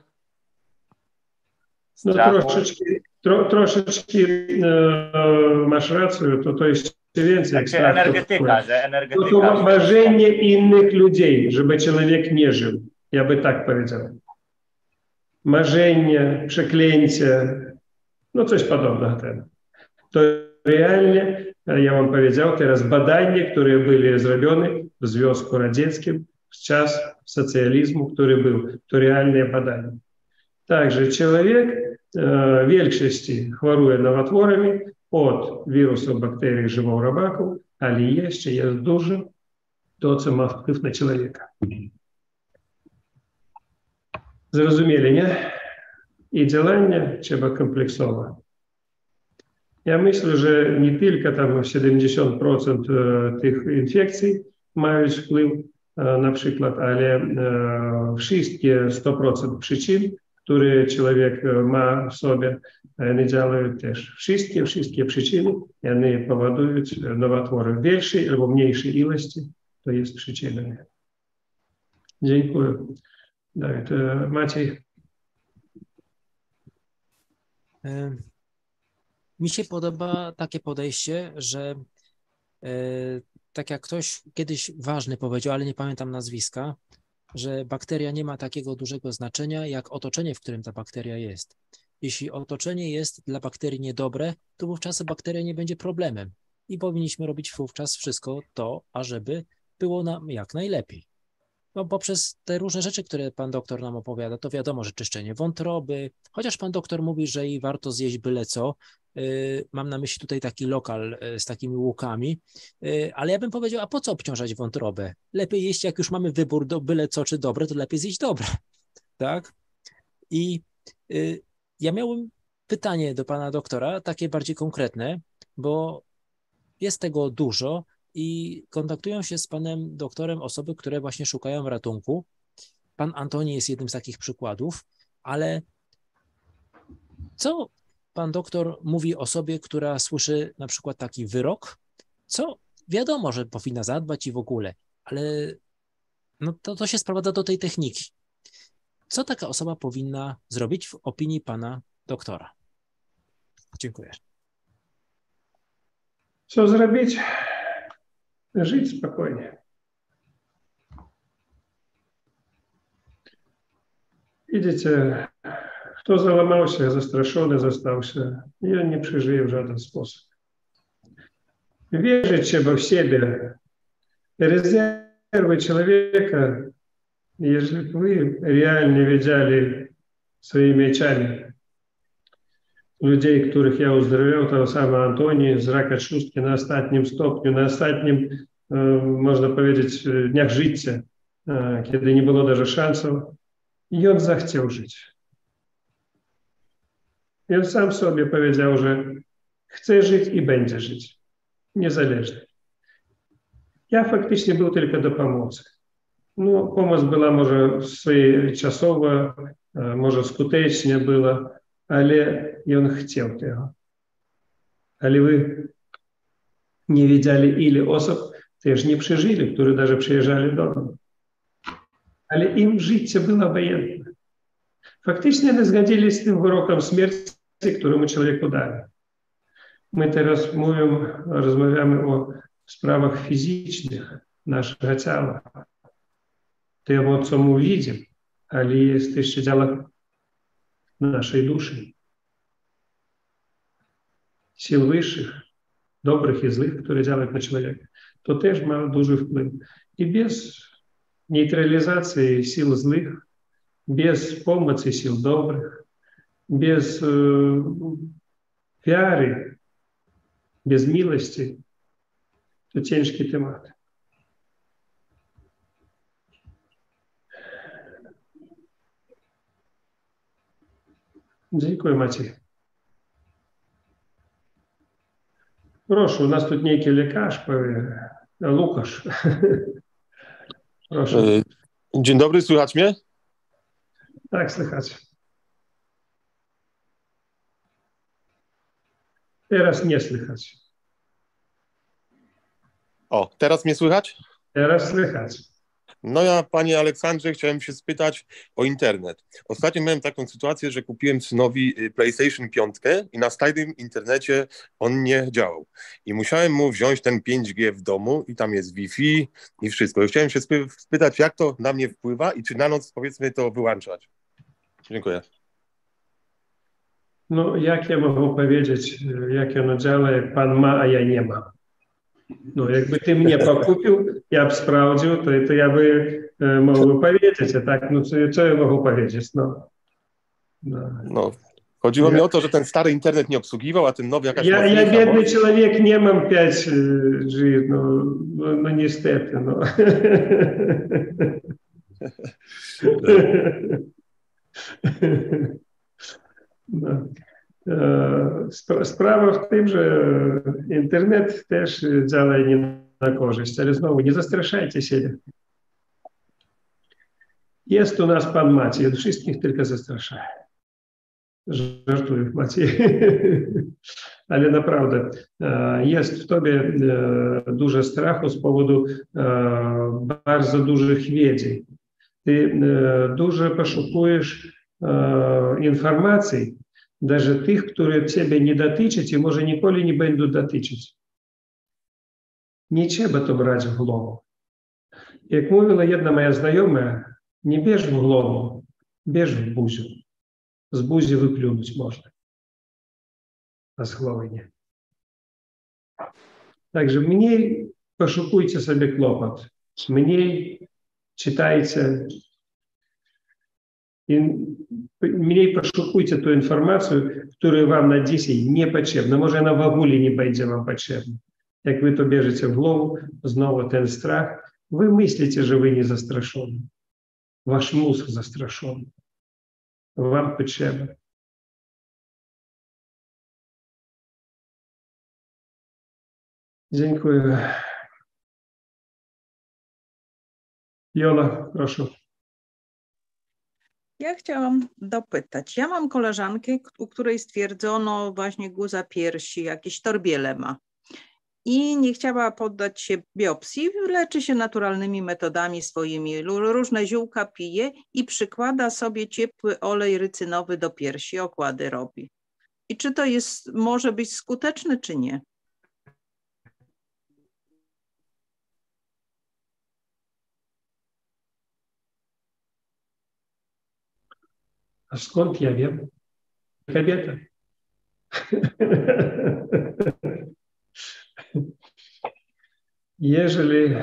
No troszeczkę masz rację, to jeszcze więcej. Znaczy energetyka, że energetyka. To marzenie innych ludzi, żeby człowiek nie żył. Ja by tak powiedział. Marzenie, przeklęcie, no coś podobnego. To realnie, ja wam powiedział, teraz badania, które były zrobione w Związku Radzieckim w czas socjalizmu, który był, to realne badania. Także człowiek w większości choruje nowotworami od wirusów, bakterii, grzybów, robaków, ale jeszcze jest dużo to, co ma wpływ na człowieka. Zrozumieli, nie? I działanie trzeba kompleksowe. Ja myślę, że nie tylko tam 70% tych infekcji mają wpływ na przykład, ale wszystkie 100% przyczyn, które człowiek ma w sobie, one działają też. Wszystkie przyczyny, one powodują nowotwory w większej albo mniejszej ilości, to jest przyczynami. Dziękuję. Dawid, Maciej. Mi się podoba takie podejście, że tak jak ktoś kiedyś ważny powiedział, ale nie pamiętam nazwiska, że bakteria nie ma takiego dużego znaczenia jak otoczenie, w którym ta bakteria jest. Jeśli otoczenie jest dla bakterii niedobre, to wówczas bakteria nie będzie problemem i powinniśmy robić wówczas wszystko to, ażeby było nam jak najlepiej. No, poprzez te różne rzeczy, które pan doktor nam opowiada, to wiadomo, że czyszczenie wątroby, chociaż pan doktor mówi, że i warto zjeść byle co. Mam na myśli tutaj taki lokal z takimi łukami, ale ja bym powiedział, a po co obciążać wątrobę? Lepiej jeść, jak już mamy wybór do byle co czy dobre, to lepiej zjeść dobre, tak? I ja miałem pytanie do pana doktora, takie bardziej konkretne, bo jest tego dużo, i kontaktują się z panem doktorem osoby, które właśnie szukają ratunku. Pan Antoni jest jednym z takich przykładów, ale co pan doktor mówi osobie, która słyszy na przykład taki wyrok, co wiadomo, że powinna zadbać i w ogóle, ale no to się sprowadza do tej techniki. Co taka osoba powinna zrobić w opinii pana doktora? Dziękuję. Co zrobić? Żyć spokojnie. Widzicie, kto załamał się, zastraszony został się, i on nie przeżyje w żaden sposób. Wierzyć trzeba w siebie. Резервы человека, если бы вы реально видели своими очами людей, których ja uzdrawiał, того самого Антонii z raka trzustki na ostatnim stopniu, na ostatnim, można powiedzieć, dniach życia, kiedy nie było даже szансów, i on zachciał żyć. I on sam sobie powiedział, że chce żyć i będzie żyć, niezależnie. Ja faktycznie był tylko do pomocy. No, pomoc była może czasowa, może skutecznie była, ale i on chciał tego. Ale wy nie wiedzieli, ile osób też nie przeżyli, które даже przyjeżdżali do nas. Ale im życie było obojętne. Faktycznie nie zgodzili z tym wyrokiem śmierci, któremu człowieku dali. My teraz rozmawiamy o sprawach fizycznych naszego ciała. Tego, co my widzimy, ale jest jeszcze działa naszej duszy. Sił wyższych, dobrych i złych, które działają na człowieka. To też ma duży wpływ. I bez neutralizacji sił złych, bez pomocy sił dobrych, bez wiary, bez miłości, to ciężki temat. Dziękuję, Maciej. Proszę, u nas tu niejaki lekarz powie, Łukasz. Proszę. Dzień dobry, słychać mnie? Tak, słychać. Teraz nie słychać. O, teraz mnie słychać? Teraz słychać. No ja, panie Aleksandrze, chciałem się spytać o internet. Ostatnio miałem taką sytuację, że kupiłem synowi PlayStation 5 i na stajnym internecie on nie działał. I musiałem mu wziąć ten 5G w domu i tam jest Wi-Fi i wszystko. I chciałem się spytać, jak to na mnie wpływa i czy na noc, powiedzmy, to wyłączać. Dziękuję. No, jak ja mogę powiedzieć, jak ono działa, jak pan ma, a ja nie mam. No, jakby ty mnie pokupił, ja bym sprawdził, to ja by mógł powiedzieć, a tak, no co ja mogę powiedzieć, no. Chodziło mi o to, że ten stary internet nie obsługiwał, a ten nowy jakaś... Ja biedny człowiek, nie mam 5G, no niestety, no. No. Sprawa w tym, że internet też działa nie na korzyść, ale znowu nie zastraszajcie siebie. Jest u nas pan Maciej, wszystkich tylko zastraszaje. Żartuję, Maciej. Ale naprawdę jest w tobie dużo strachu z powodu bardzo dużych wiedzy. Ty dużo poszukujesz informacji, даже tych, które ciebie nie dotyczą i może nigdy nie będą dotyczyć. Nie trzeba to brać w głowę. Jak mówiła jedna moja znajoma, nie bierz w głowę, bierz w buzię. Z buzi wyplunąć można, a z głowy nie. Także mniej poszukujcie sobie kłopot, mniej czytajcie, mniej poszukujcie tę informację, która wam na dzisiaj nie potrzebna. Może ona w ogóle nie będzie wam potrzebna. Jak wy to bierzecie w głowę, znowu ten strach, wy myślicie, że wy nie zastraszeni. Wasz mózg zastraszony. Wam potrzebne. Dziękuję. Jola, proszę. Ja chciałam dopytać. Ja mam koleżankę, u której stwierdzono właśnie guza piersi, jakieś torbiele ma. I nie chciała poddać się biopsji, leczy się naturalnymi metodami swoimi, różne ziółka pije i przykłada sobie ciepły olej rycynowy do piersi, okłady robi. I czy to może być skuteczne, czy nie? A skąd ja wiem? Kobieta. Jeżeli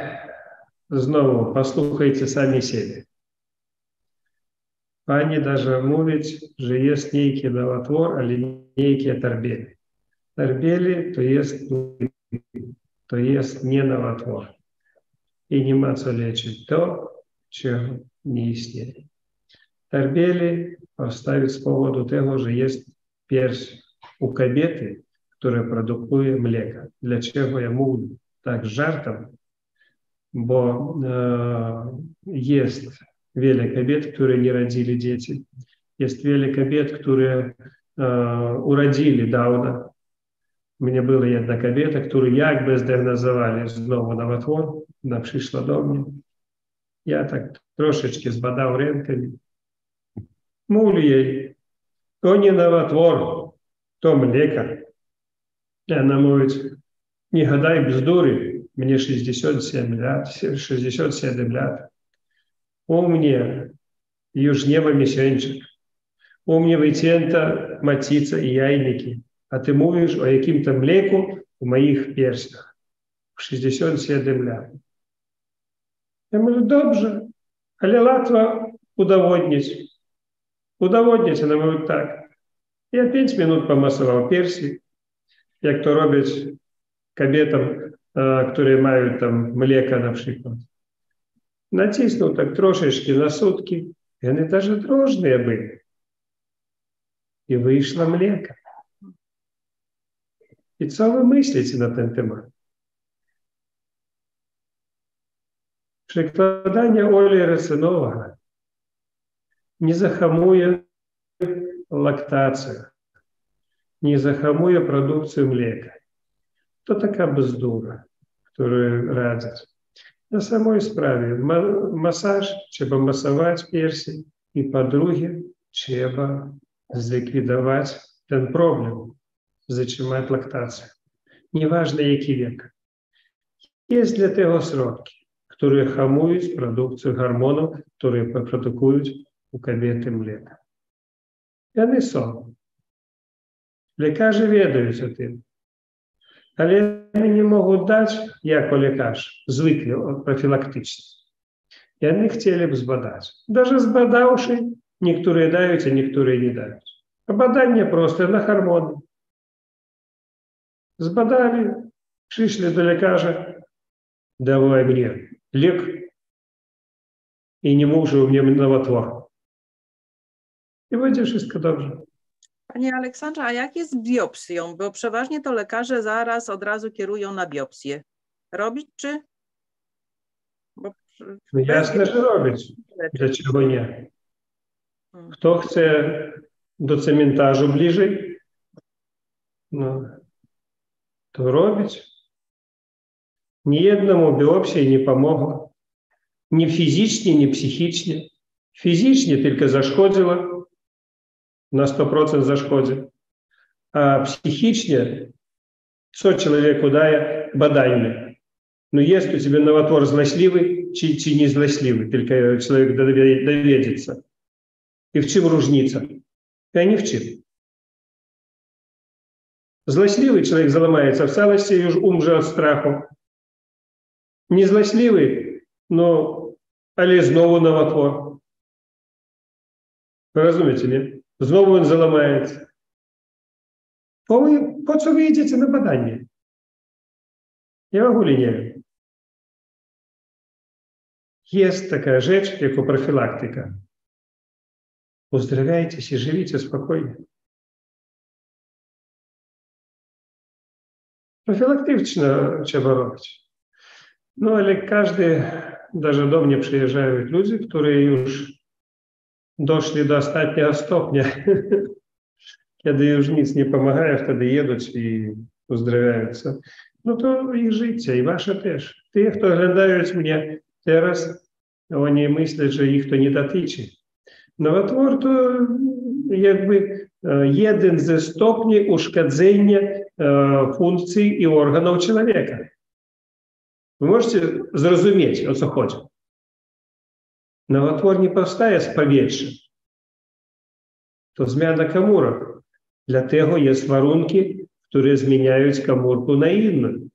znowu posłuchajcie sami siebie. Pani даже mówić, że jest niejki nowotwór, ale niejkie torbiele. Torbiele to jest nie nowotwór. I nie ma co leczyć to, czego nie istnieje. Torbiele powstają z powodu tego, że jest pierś u kobiety, która produkuje mleko. Dlaczego ja mówię tak żartem? Bo jest wiele kobiet, które nie rodzili dzieci. Jest wiele kobiet, które urodzili Downa. У меня была jedna kobieta, którą jakby zdiagnozowali znowu nowotwór, ona przyszła do mnie. Ja tak troszeczkę zbadał rękami. Mówię jej, to nie nowotwór, to mleko. I ona mówi, nie gadaj bzdury, мне 67 lat. У mnie już nie ma miesięczek. У mnie wycięta macica i jajniki. A ty mówisz o jakimś mleku w moich piersiach. 67 lat. Ja mówię, dobrze, ale łatwo udowodnić. Udowodnić, ona mówi tak. Ja 5 minut pomasował piersi, jak to robić kobietom, które mają tam mleko na przykład. Nacisnął tak troszeczkę na sutki, i one даже drożne były. I wyszło mleko. I co wy myślicie na ten temat? Przekładanie oleju rycynowego nie zahamuje laktację, nie zahamuje produkcję mleka. To taka bzdura, którą radzę. Na samej sprawie masaż, trzeba masować piersi i po drugie trzeba zlikwidować ten problem, zatrzymać laktację. Nieważne jaki wiek. Jest dla tego środki, które hamują produkcję hormonów, które produkują u kobiety mleko. I one są. Lekarze wiedzą o tym. Ale oni nie mogą dać jako lekarz, zwykle, profilaktycznie. I oni chcieli zbadać. Даже zbadawszy, niektóre dają, a niektóre nie dają. A badanie proste na hormony. Zbadali, przyszli do lekarza, dawaj mnie lek i nie mów, że u mnie nowotwór. I będzie wszystko dobrze. Panie Aleksandrze, a jak jest z biopsją? Bo przeważnie to lekarze zaraz od razu kierują na biopsję. Robić czy? No jasne, że robić. Dlaczego nie? Kto chce do cmentarza bliżej, no, to robić. Ni jednemu biopsja nie pomogła. Ni fizycznie, ni psychicznie. Fizycznie tylko zaszkodziła. Na 100% zaszkodzi. A psychicznie, co człowieku daje badanie. No jest у тебя новоротвор злосливый, чи не злосливый, только человек доведется. И в чем różnica? Ja nie w czym. Złośliwy człowiek załamается w całości i już umrze od strachu. Niezłośliwy, no, ale znowu nowotwór. Rozumiecie, nie? Znowu on załamaється. Po co wy jedziecie na badanie? Ja w ogóle nie wiem. Jest taka rzecz, jako profilaktyka. Uzdrawiajcie się, żyjcie spokojnie. Profilaktycznie trzeba robić. No ale każdy даже do mnie przyjeżdżają ludzie, którzy już doszli do ostatniego stopnia, kiedy już nic nie pomaga, wtedy jedą i uzdrawiające. No to ich życie i wasze też. Tych, kto oglądają mnie teraz, oni myślą, że ich to nie dotyczy. Nowotwór to jakby jeden ze stopni uszkodzenia funkcji i organów człowieka. Wy możecie zrozumieć, o co chodzi. Nowotwór nie powstaje z powietrza. To zmiana komórek. Dlatego jest warunki, które zmieniają komórkę na inną.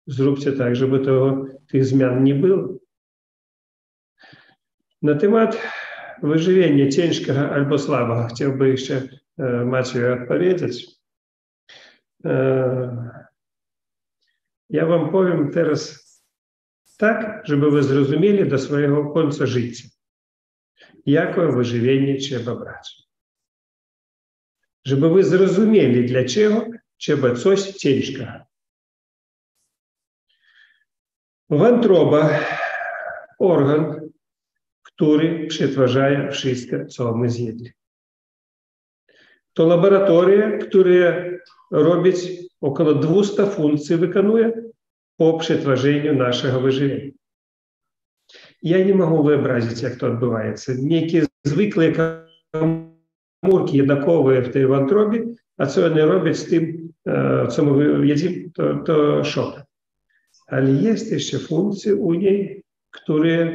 Zróbcie tak, żeby tych zmian nie było. Na temat wyżywienia ciężkiego albo słabego chciałbym jeszcze Maciej odpowiedzieć. Ja wam powiem teraz tak, żeby wy zrozumieli do swojego końca życia, jakie wyżywienie trzeba brać. Żeby wy zrozumieli, dlaczego trzeba coś ciężkiego. Wątroba – organ, który przetwarza wszystko, co my zjedli. To laboratoria, która robi około 200 funkcji, wykonuje po przetwarzaniu naszego wyżywienia. Ja nie mogę wyobrazić, jak to odbywaється. Niekie zwykłe komórki jednakowe w tej wątrobie, a co one robią z tym, co my jedzimy, to szok. Ale jest jeszcze funkcje u niej, które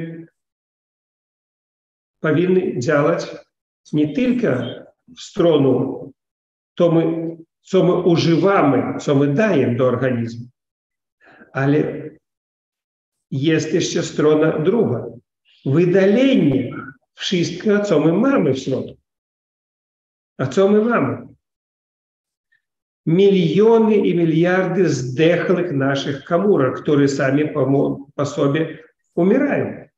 powinny działać nie tylko w stronę, co my używamy, co my dajemy do organizmu, ale jest jeszcze strona druga. Wydalenie wszystkiego, co my mamy w środku. A co my mamy? Miliony i miliardy zdechłych naszych komórek, które sami po sobie umierają.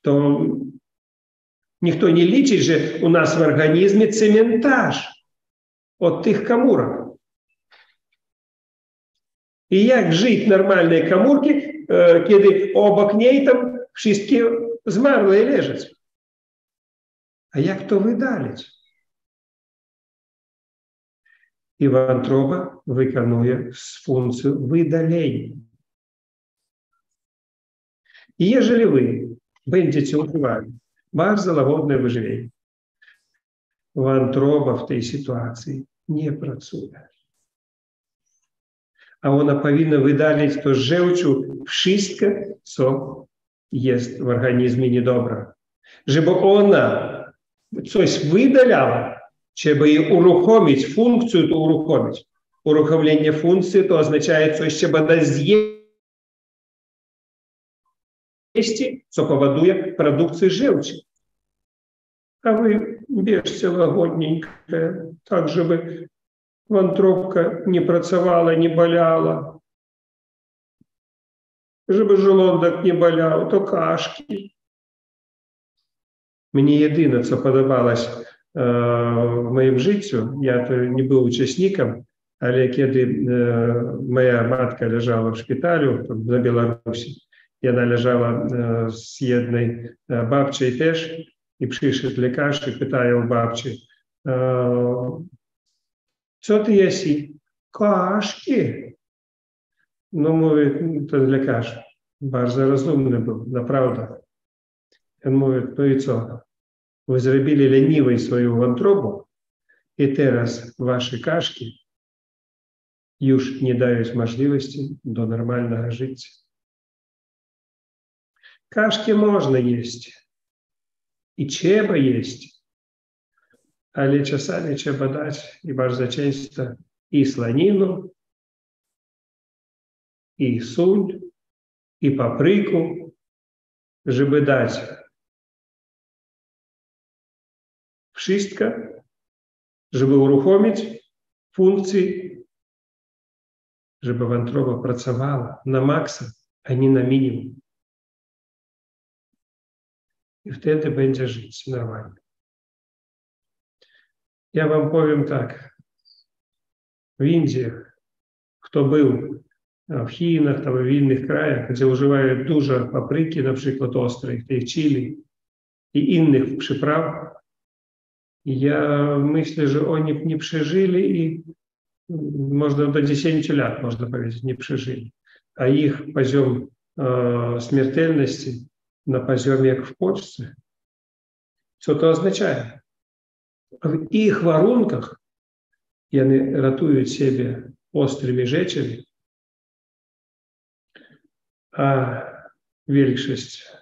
To ніхто не liczy, że u nas w organizmie cementarz od tych komórek. I jak żyć normalnej komórki, kiedy obok niej tam wszystkie zmarłe leżą? A jak to wydalić? I wątroba wykonuje funkcję wydalenia. I jeżeli wy będziecie używali bardzo łagodne wyżywienie, wątroba w tej sytuacji nie pracuje. A ona powinna wydalić to z żółciu wszystko, co jest w organizmie niedobre. Żeby ona coś wydalała, trzeba jej uruchomić, funkcję to uruchomić. Uruchomienie funkcji to oznacza coś, trzeba dać zjeść, co powoduje produkcję żółci. A wy bierzcie łagodnienько, tak, żeby wątróbka nie pracowała, nie bolała, żeby żołądek nie bolał, to kaszki. Mnie jedyne, co podobało się w moim życiu, ja to nie był uczestnikiem, ale kiedy moja matka leżała w szpitalu na Białorusi, ja leżała z jednej babcią też i przyszedł lekarz i pytają babci, co ty jesi? Kaszki. No mówi ten lekarz, bardzo rozumny był, naprawdę. On mówi, no i co? Wy zrobili leniwej swoją wątrobę i teraz wasze kaszki już nie dają możliwości do normalnego życia. Kaszki można jeść i trzeba jeść, ale czasami trzeba dać i bardzo często i słoninu, i sól, i papryku, żeby dać wszystko, żeby uruchomić funkcje, żeby wątroba pracowała na maksa, a nie na minimum. I wtedy będzie żyć normalnie. Ja wam powiem tak. W Indiach, kto był w Chinach, tam w innych krajach, gdzie używają dużo papryki, na przykład ostrej, tej chili i innych przypraw, ja myślę, że oni nie przeżyli i można do 10 lat, można powiedzieć, nie przeżyli. A ich poziom śmiertelności na poziomie jak w Polsce. Co to oznacza? W ich warunkach oni ratują siebie ostrymi rzeczami, a większość,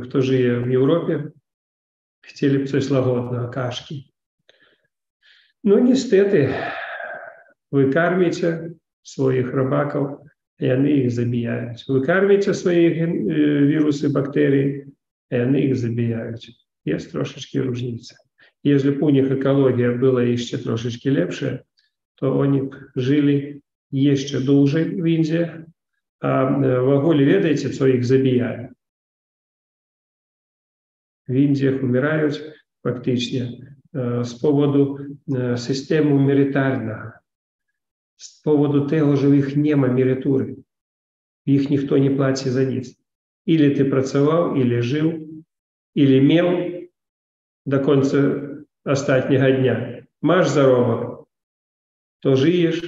kto żyje w Europie, chcieli coś łagodnego, kaszki. No niestety, wy karmicie swoich robaków, i oni ich zabijają. Wy karmicie swoich wirusy, bakterii, i oni ich zabijają. Jest troszeczkę różnica. Jeżeli u nich ekologia była jeszcze troszeczkę lepsza, to oni żyli jeszcze dłużej w Indii, a w ogóle wiecie, co ich zabijają? W Indiach umierają faktycznie z powodu systemu militarnego, z powodu tego, że ich nie ma emerytury. Ich ніхто nie płaci za nic. Или ty pracował, или żył, или miał do końca ostatniego dnia. Masz zarobek, to żyjesz,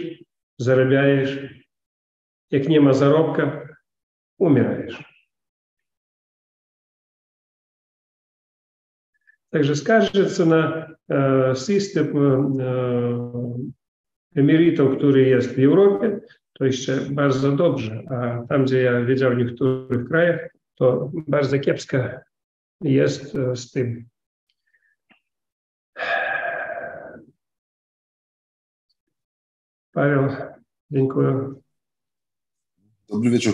zarabiasz. Jak nie ma zarobka, umierajesz. Także skarżyться na system emerytów, który jest w Europie, to jeszcze bardzo dobrze. A tam, gdzie ja widział w niektórych krajach, to bardzo kiepsko jest z tym. Paweł, dziękuję. Dobry wieczór.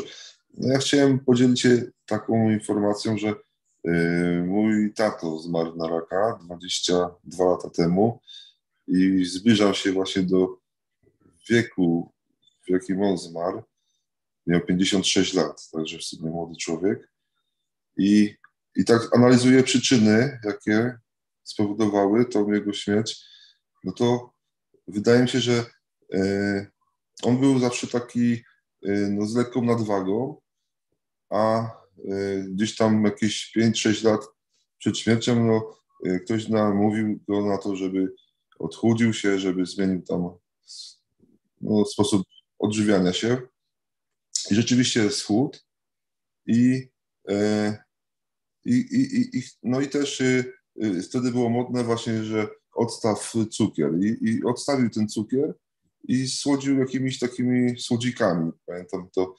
Ja chciałem podzielić się taką informacją, że mój tato zmarł na raka 22 lata temu i zbliżał się właśnie do wieku, w jakim on zmarł. Miał 56 lat, także w sumie młody człowiek. I tak analizuję przyczyny, jakie spowodowały tą jego śmierć. No to wydaje mi się, że on był zawsze taki z lekką nadwagą, a gdzieś tam jakieś 5-6 lat przed śmiercią ktoś namówił go na to, żeby odchudził się, żeby zmienił tam sposób odżywiania się. I rzeczywiście schudł. No i też wtedy było modne właśnie, że odstaw cukier. I odstawił ten cukier i słodził jakimiś takimi słodzikami. Pamiętam to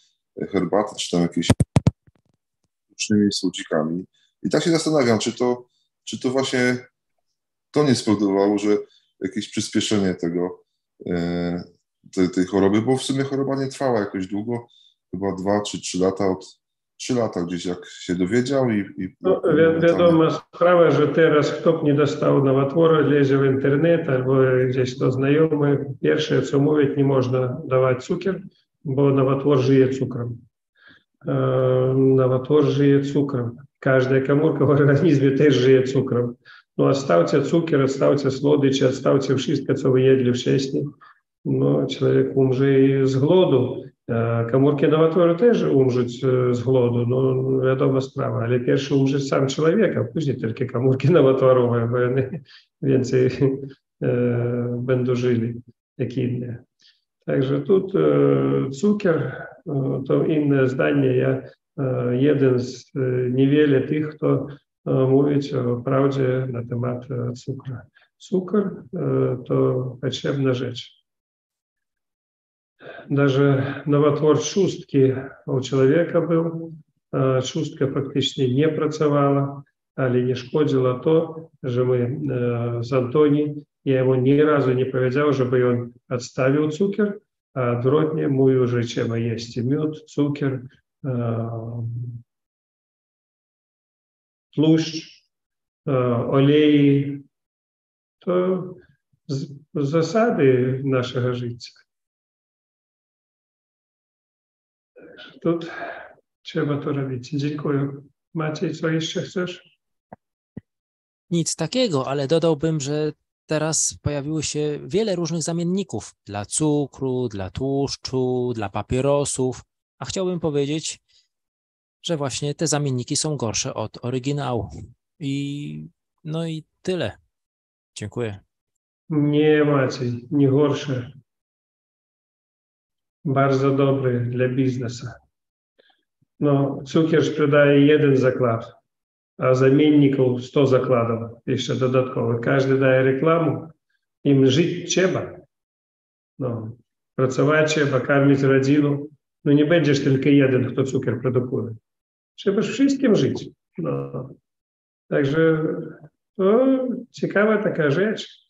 herbatę, czy tam jakieś sztucznymi słodzikami. I tak się zastanawiam, czy to właśnie to nie spowodowało, że jakieś przyspieszenie tej choroby, bo w sumie choroba nie trwała jakoś długo, chyba 2 czy 3 lata, 3 lata gdzieś jak się dowiedział No, wiadoma sprawa, że teraz kto nie dostał nowotwora, lezie w internet albo gdzieś to znajomy, pierwsze co mówić, nie można dawać cukier, bo nowotwór żyje cukrem. Nowotwór żyje cukrem. Każda komórka w organizmie też żyje cukrem. No odstawcie cukier, odstawcie słodycze, odstawcie wszystko, co wy jedli wcześniej. No, człowiek umrze z głodu. Komórki nowotworu też umrzeć z głodu, no wiadoma sprawa, ale pierwszy umrze sam człowiek, a później tylko komórki nowotworowe, bo oni więcej będą żyli jak inne. Także tu cukier to inne zdanie. Ja jeden z niewiele tych, kto mówić o prawdzie na temat cukru. Cukier to potrzebna rzecz. Даже нowotwór trzustki u człowieka był, trzustka praktycznie nie pracowała, ale nie szkodziło to, że my z Antoni, ja mu nie razu nie powiedział, żeby on odstawił cukier, a odwrotnie mówił, że trzeba jeść miód, cukier, tłuszcz, oleje. To zasady naszego życia. Тут trzeba to robić. Dziękuję. Maciej, co jeszcze chcesz? Nic takiego, ale dodałbym, że teraz pojawiło się wiele różnych zamienników dla cukru, dla tłuszczu, dla papierosów, a chciałbym powiedzieć, że właśnie te zamienniki są gorsze od oryginału. No i tyle. Dziękuję. Nie, Maciej, nie gorsze. Bardzo dobry dla biznesu. No, cukier sprzedaje jeden zakład, a zamienników 100 zakładów jeszcze dodatkowo. Każdy daje reklamę, im żyć trzeba. No, pracować trzeba, karmić rodzinę. No nie będziesz tylko jeden, kto cukier produkuje. Trzeba wszystkim żyć. No. Także to ciekawa taka rzecz.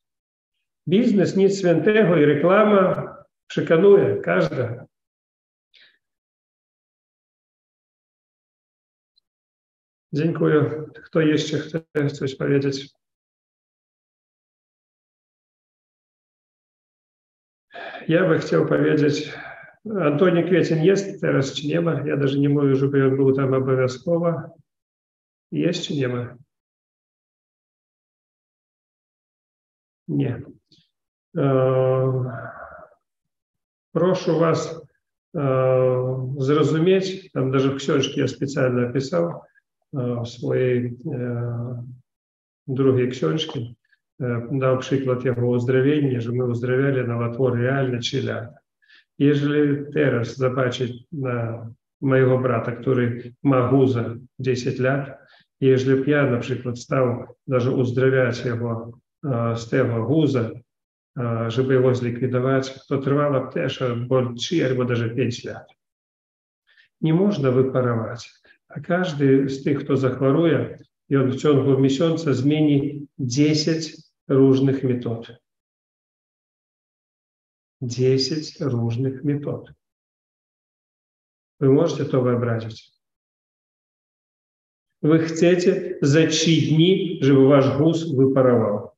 Biznes nic świętego i reklama przekonuje każda. Dziękuję. Kto jeszcze chce coś powiedzieć? Ja bym chciał powiedzieć, Antoni Kwiecień jest teraz, czy nie ma? Ja даже nie mówię, żeby on był tam obowiązkowo. Jest, czy nie ma? Nie. Proszę was zrozumieć, tam даже w książce ja specjalnie napisał, w swojej drugiej książce, dał przykład jego uzdrowienia, że my uzdrawiali nowotwór realnie 3 lata. Jeżeli teraz zobaczyć na mojego brata, który ma guza 10 lat, jeżeli ja na przykład stał даже uzdrawiać jego z tego guza, żeby jego zlikwidować, to trwało też albo 3 albo даже 5 lat. Nie można wyparować, a każdy z tych, kto zachoruje, i on w ciągu miesiąca zmieni 10 różnych metod. 10 różnych metod. Вы можете to wyobrazić? Вы chcecie za 3 dni, żeby wasz guz wyparował.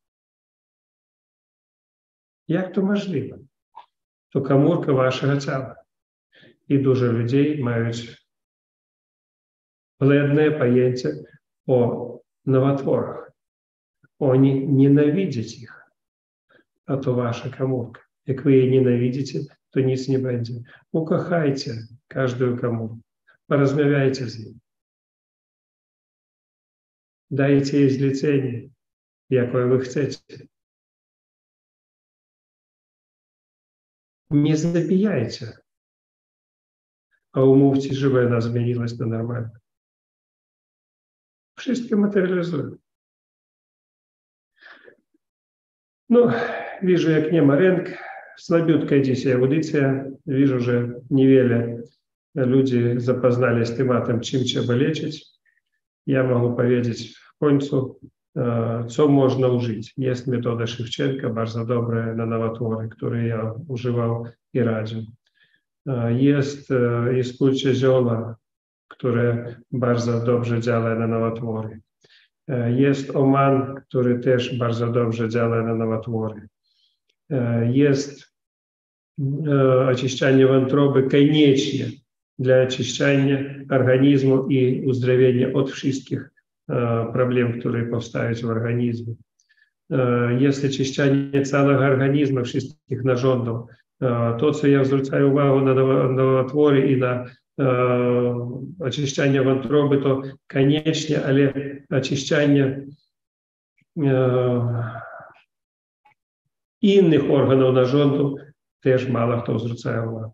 Jak to możliwe? To komórka waszego ciała. I dużo ludzi mają błędne pojęcie o nowotworach. Oni nienawidzą ich. A to wasza komórka. Jak wy jej nienawidzicie, to nic nie będzie. Ukochajcie każdą komórkę. Porozmawiajcie z nim. Dajcie jej zlecenie, jakie wy chcecie. Nie zabijajcie, a umówcie, żeby ona zmieniłaś na normalne. Wszystko materializuje. No, widzę, jak nie ma ręk. Słabiutka dzisiaj audycja. Widzę, że niewiele ludzi zapoznali z tematem, czym trzeba leczyć. Ja mogę powiedzieć w końcu, co można użyć. Jest metoda Szewczenka, bardzo dobra na nowotwory, które ja używał i radził. Jest iskórcze zioła, które bardzo dobrze działa na nowotwory. Jest oman, który też bardzo dobrze działa na nowotwory. Jest oczyszczanie wątroby koniecznie dla oczyszczania organizmu i uzdrowienia od wszystkich problem, które powstają w organizmie. Jest oczyszczanie całego organizmu, wszystkich narządów. To, co ja zwracаю uwagę na nowotwory i na oczyszczanie wątroby, to koniecznie, ale oczyszczanie innych organów narządu też mało kto zwraca uwagę.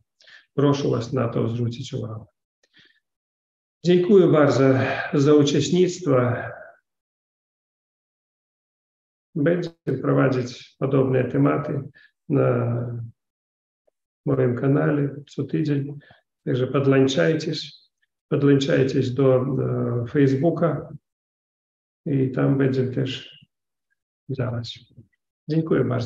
Proszę was na to zwrócić uwagę. Dziękuję bardzo za uczestnictwo. Będziemy prowadzić podobne tematy na moim kanale co tydzień. Także podłączajcie do Facebooka i tam będziemy też działać. Dziękuję bardzo.